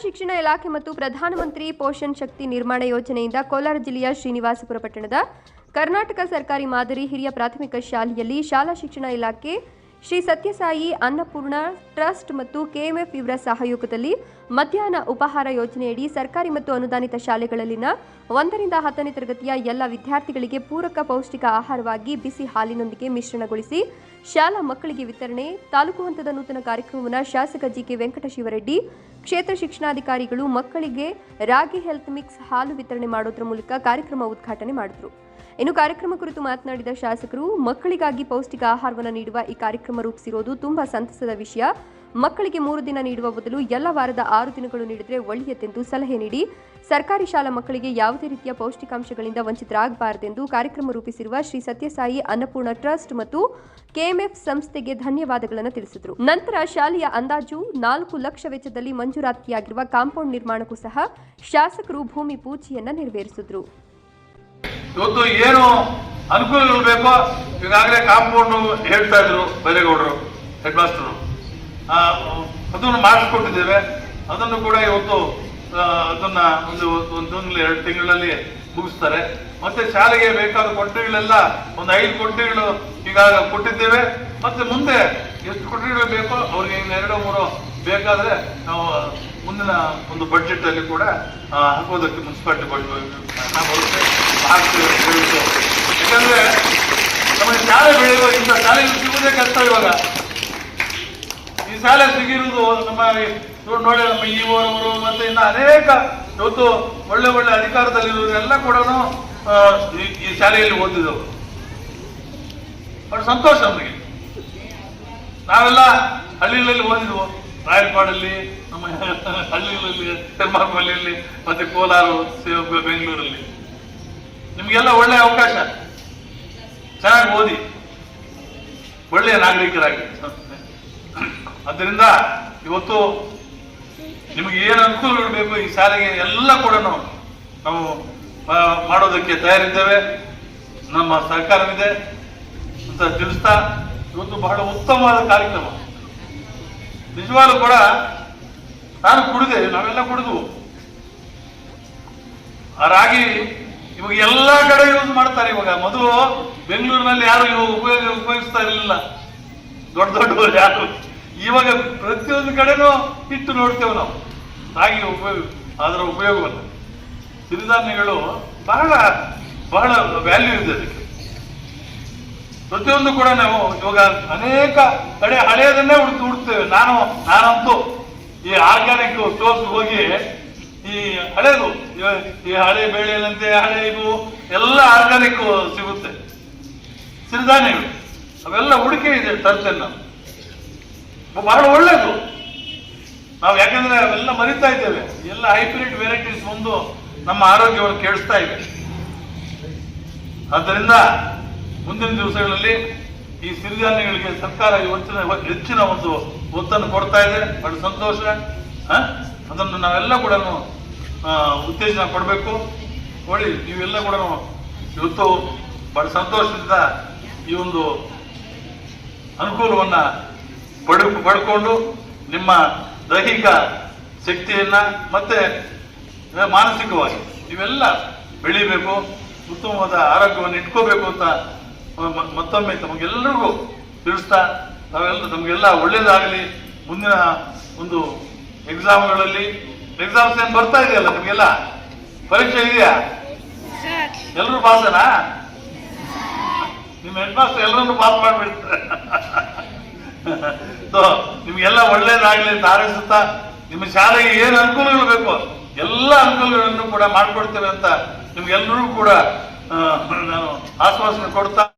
ಶಿಕ್ಷಣ ಇಲಾಖೆ ಮತ್ತು ಪ್ರಧಾನಮಂತ್ರಿ ಪೋಷಣ್ ಶಕ್ತಿ ನಿರ್ಮಾಣ ಯೋಜನೆಯಿಂದ ಕೋಲಾರ ಜಿಲ್ಲೆಯ ಶ್ರೀನಿವಾಸಪುರ ಪಟ್ಟಣದ ಕರ್ನಾಟಕ ಸರ್ಕಾರಿ ಮಾದರಿ ಹಿರಿಯ ಪ್ರಾಥಮಿಕ ಶಾಲೆಯಲ್ಲಿ ಶಾಲಾ ಶಿಕ್ಷಣ ಇಲಾಖೆ, ಶ್ರೀ ಸತ್ಯಸಾಯಿ ಅನ್ನಪೂರ್ಣ ಟ್ರಸ್ಟ್ ಮತ್ತು ಕೆಎಂಎಫ್ ಇವರ ಸಹಯೋಗದಲ್ಲಿ ಮಧ್ಯಾಹ್ನ ಉಪಹಾರ ಯೋಜನೆಯಡಿ ಸರ್ಕಾರಿ ಮತ್ತು ಅನುದಾನಿತ ಶಾಲೆಗಳಲ್ಲಿನ 1ರಿಂದ 10ನೇ ತರಗತಿಯ ಎಲ್ಲ ವಿದ್ಯಾರ್ಥಿಗಳಿಗೆ ಪೂರಕ ಪೌಷ್ಟಿಕ ಆಹಾರವಾಗಿ ಬಿಸಿ ಹಾಲಿನೊಂದಿಗೆ ಮಿಶ್ರಣಗೊಳಿಸಿ ಶಾಲಾ ಮಕ್ಕಳಿಗೆ ವಿತರಣೆ. ತಾಲೂಕು ಹಂತದ ನೂತನ ಕಾರ್ಯಕ್ರಮವನ್ನು ಶಾಸಕ ಜಿಕೆ ವೆಂಕಟಶಿವರೆಡ್ಡಿ, ಕ್ಷೇತ್ರ ಶಿಕ್ಷಣಾಧಿಕಾರಿಗಳು ಮಕ್ಕಳಿಗೆ ರಾಗಿ ಹೆಲ್ತ್ ಮಿಕ್ಸ್ ಹಾಲು ವಿತರಣೆ ಮಾಡೋದ್ರ ಮೂಲಕ ಕಾರ್ಯಕ್ರಮ ಉದ್ಘಾಟನೆ ಮಾಡಿದರು. ಇನ್ನು ಕಾರ್ಯಕ್ರಮ ಕುರಿತು ಮಾತನಾಡಿದ ಶಾಸಕರು, ಮಕ್ಕಳಿಗಾಗಿ ಪೌಷ್ಟಿಕ ಆಹಾರವನ್ನು ನೀಡುವ ಈ ಕಾರ್ಯಕ್ರಮ ರೂಪಿಸಿರೋದು ತುಂಬಾ ಸಂತಸದ ವಿಷಯ. ಮಕ್ಕಳಿಗೆ 3 ದಿನ ನೀಡುವ ಬದಲು ಎಲ್ಲ ವಾರದ 6 ದಿನಗಳು ನೀಡಿದರೆ ಒಳ್ಳೆಯದೆಂದು ಸಲಹೆ ನೀಡಿ, ಸರ್ಕಾರಿ ಶಾಲಾ ಮಕ್ಕಳಿಗೆ ಯಾವುದೇ ರೀತಿಯ ಪೌಷ್ಟಿಕಾಂಶಗಳಿಂದ ವಂಚಿತರಾಗಬಾರದೆಂದು ಕಾರ್ಯಕ್ರಮ ರೂಪಿಸಿರುವ ಶ್ರೀ ಸತ್ಯಸಾಯಿ ಅನ್ನಪೂರ್ಣ ಟ್ರಸ್ಟ್ ಮತ್ತು ಕೆಎಂಎಫ್ ಸಂಸ್ಥೆಗೆ ಧನ್ಯವಾದಗಳನ್ನು ತಿಳಿಸಿದರು. ನಂತರ ಶಾಲೆಯ ಅಂದಾಜು 4 ಲಕ್ಷ ವೆಚ್ಚದಲ್ಲಿ ಮಂಜೂರಾತಿಯಾಗಿರುವ ಕಾಂಪೌಂಡ್ ನಿರ್ಮಾಣಕ್ಕೂ ಸಹ ಶಾಸಕರು ಭೂಮಿ ಪೂಜೆಯನ್ನ ನೆರವೇರಿಸಿದರು. ಇವತ್ತು ಏನು ಅನುಕೂಲಗಳು ಬೇಕೋ ಈಗಾಗಲೇ ಕಾಂಪೌಂಡ್ ಹೇಳ್ತಾ ಇದ್ರು ಬೈರೇಗೌಡರು, ಹೆಡ್ ಮಾಸ್ಟರ್, ಅದನ್ನು ಮಾಡಿಸ್ಕೊಟ್ಟಿದ್ದೇವೆ. ಅದನ್ನು ಕೂಡ ಇವತ್ತು ಅದನ್ನ ಒಂದು 2 ತಿಂಗಳಲ್ಲಿ ಮುಗಿಸ್ತಾರೆ. ಮತ್ತೆ ಶಾಲೆಗೆ ಬೇಕಾದ ಕೊಠಡಿಗಳೆಲ್ಲ ಒಂದು 5 ಕೊಠಡಿಗಳು ಈಗಾಗಲೇ ಕೊಟ್ಟಿದ್ದೇವೆ. ಮತ್ತೆ ಮುಂದೆ ಎಷ್ಟು ಕೊಠಡಿಗಳು ಬೇಕೋ ಅವ್ರಿಗೆ 2-3 ಬೇಕಾದ್ರೆ ನಾವು ಮುಂದಿನ ಒಂದು ಬಡ್ಜೆಟ್ ಅಲ್ಲಿ ಕೂಡ ಹಾಕೋದಕ್ಕೆ ಮುನ್ಸಿಪಾಲಿಟಿ ಬರುತ್ತೆ. ಯಾಕಂದ್ರೆ ನಮಗೆ ಶಾಲೆ ಬೆಳೆಯುವ ಇಂಥ ಶಾಲೆಗಳು ಸಿಗುವುದೇ ಕಷ್ಟ. ಇವಾಗ ಈ ಶಾಲೆ ಸಿಗಿರುವುದು ನಮ್ಮ ನೋಡಿ, ನಮ್ಮ ಇವರು ಮತ್ತೆ ಇನ್ನು ಅನೇಕ ಇವತ್ತು ಒಳ್ಳೆ ಅಧಿಕಾರದಲ್ಲಿರುವವರೆಲ್ಲ ಕೂಡ ಈ ಶಾಲೆಯಲ್ಲಿ ಓದಿದವರು. ಬಹಳ ಸಂತೋಷ ನಮಗೆ. ನಾವೆಲ್ಲ ಹಳ್ಳಿಗಳಲ್ಲಿ ಓದಿದ್ವು, ರಾಯಲಪಾಡಲ್ಲಿ, ನಮ್ಮ ಹಳ್ಳಿಗಳಲ್ಲಿ, ತಿರುಮಲಪಲ್ಲಿಯಲ್ಲಿ, ಮತ್ತೆ ಕೋಲಾರ, ಬೆಂಗಳೂರಲ್ಲಿ. ನಿಮ್ಗೆಲ್ಲ ಒಳ್ಳೆಯ ಅವಕಾಶ, ಚೆನ್ನಾಗಿ ಓದಿ ಒಳ್ಳೆಯ ನಾಗರಿಕರಾಗಿ. ಅದರಿಂದ ಇವತ್ತು ನಿಮಗೆ ಏನು ಅನುಕೂಲಗಳು ಬೇಕು ಈ ಶಾಲೆಗೆ ಎಲ್ಲ ಕೂಡ ನಾವು ಮಾಡೋದಕ್ಕೆ ತಯಾರಿದ್ದೇವೆ. ನಮ್ಮ ಸಹಕಾರವಿದೆ ಅಂತ ತಿಳಿಸ್ತಾ, ಇವತ್ತು ಬಹಳ ಉತ್ತಮವಾದ ಕಾರ್ಯಕ್ರಮ. ನಿಜವಾಗ್ಲೂ ಕೂಡ ನಾನು ಕುಡಿದೆ, ನಾವೆಲ್ಲ ಕುಡಿದ್ವು. ಆ ರಾಗಿ ಇವಾಗ ಎಲ್ಲ ಕಡೆ ಯೂಸ್ ಮಾಡ್ತಾರೆ. ಇವಾಗ ಮೊದಲು ಬೆಂಗಳೂರಿನಲ್ಲಿ ಯಾರು ಉಪಯೋಗಿಸ್ತಾ ಇರಲಿಲ್ಲ, ದೊಡ್ಡವರು ಯಾರು. ಇವಾಗ ಪ್ರತಿಯೊಂದು ಕಡೆನೂ ಇಟ್ಟು ನೋಡ್ತೇವೆ ನಾವು ರಾಗಿ ಅದರ ಉಪಯೋಗವನ್ನು. ಸಿರಿಧಾನ್ಯಗಳು ಬಹಳ ವ್ಯಾಲ್ಯೂ ಇದೆ ಅದಕ್ಕೆ. ಪ್ರತಿಯೊಂದು ಕೂಡ ನಾವು ಇವಾಗ ಅನೇಕ ಕಡೆ ಹಳೆಯದನ್ನೇ ಹುಡುಕ್ತೇವೆ. ನಾನಂತೂ ಈ ಆರ್ಗ್ಯಾನಿಕ್ ಸ್ಟೋರ್ಸ್ ಹೋಗಿ ಈ ಹಳೇದು, ಈ ಹಳೆ ಬೇಳೆನಂತೆ ಹಳೆ ಇವು ಎಲ್ಲ ಆರ್ಗ್ಯಾನಿಕ್ ಸಿಗುತ್ತೆ. ಸಿರಿಧಾನ್ಯಗಳು ಅವೆಲ್ಲ ಹುಡುಕಿ ಇದೆ, ತರ್ತೇನೆ ನಾನು. ಬಹಳ ಒಳ್ಳೇದು. ನಾವು ಯಾಕಂದ್ರೆ ಅವೆಲ್ಲ ಮರಿತಾ ಇದ್ದೇವೆ. ಎಲ್ಲ ಹೈಬ್ರಿಡ್ ವೆರೈಟೀಸ್ ಬಂದು ನಮ್ಮ ಆರೋಗ್ಯವನ್ನು ಕೆಡಿಸ್ತಾ ಇವೆ. ಆದ್ದರಿಂದ ಮುಂದಿನ ದಿವಸಗಳಲ್ಲಿ ಈ ಸಿರಿಧಾನ್ಯಗಳಿಗೆ ಸರ್ಕಾರ ಹೆಚ್ಚಿನ ಒಂದು ಒತ್ತನ್ನು ಕೊಡ್ತಾ ಇದೆ. ಬಹಳ ಸಂತೋಷ. ಅದನ್ನು ನಾವೆಲ್ಲ ಕೂಡ ಉತ್ತೇಜನ ಕೊಡಬೇಕು. ನೋಡಿ, ನೀವೆಲ್ಲ ಕೂಡ ಇವತ್ತು ಬಹಳ ಸಂತೋಷದಿಂದ ಈ ಒಂದು ಅನುಕೂಲವನ್ನ ಪಡ್ಕೊಂಡು ನಿಮ್ಮ ದೈಹಿಕ ಶಕ್ತಿಯನ್ನ ಮತ್ತೆ ಮಾನಸಿಕವಾಗಿ ನೀವೆಲ್ಲ ಬೆಳಿಬೇಕು, ಉತ್ತಮವಾದ ಆರೋಗ್ಯವನ್ನು ಇಟ್ಕೋಬೇಕು ಅಂತ ಮತ್ತೊಮ್ಮೆ ತಮಗೆಲ್ಲರಿಗೂ ತಿಳಿಸ್ತಾ, ನಮಗೆಲ್ಲ ಒಳ್ಳೇದಾಗಲಿ. ಮುಂದಿನ ಒಂದು ಎಕ್ಸಾಮ್ಗಳಲ್ಲಿ ಏನು ಬರ್ತಾ ಇದೆಯಲ್ಲ, ನಿಮಗೆಲ್ಲ ಪರೀಕ್ಷೆ ಇದೆಯಾ? ಎಲ್ಲರೂ ಪಾಸನಾ? ನಿಮ್ಮ ಹೆಡ್ ಮಾಸ್ಟರ್ ಎಲ್ಲರನ್ನು ಪಾಸ್ ಮಾಡಿಬಿಡ್ತಾರೆ. ನಿಮ್ಗೆಲ್ಲ ಒಳ್ಳೇದಾಗಲಿ ಅಂತ ಹಾರೈಸುತ್ತಾ, ನಿಮ್ಮ ಶಾಲೆಗೆ ಏನು ಅನುಕೂಲಗಳು ಬೇಕು ಎಲ್ಲ ಅನುಕೂಲಗಳನ್ನು ಕೂಡ ಮಾಡಿಕೊಡ್ತೇವೆ ಅಂತ ನಿಮ್ಗೆಲ್ಲರಿಗೂ ಕೂಡ ನಾನು ಆಶ್ವಾಸನೆ ಕೊಡ್ತಾ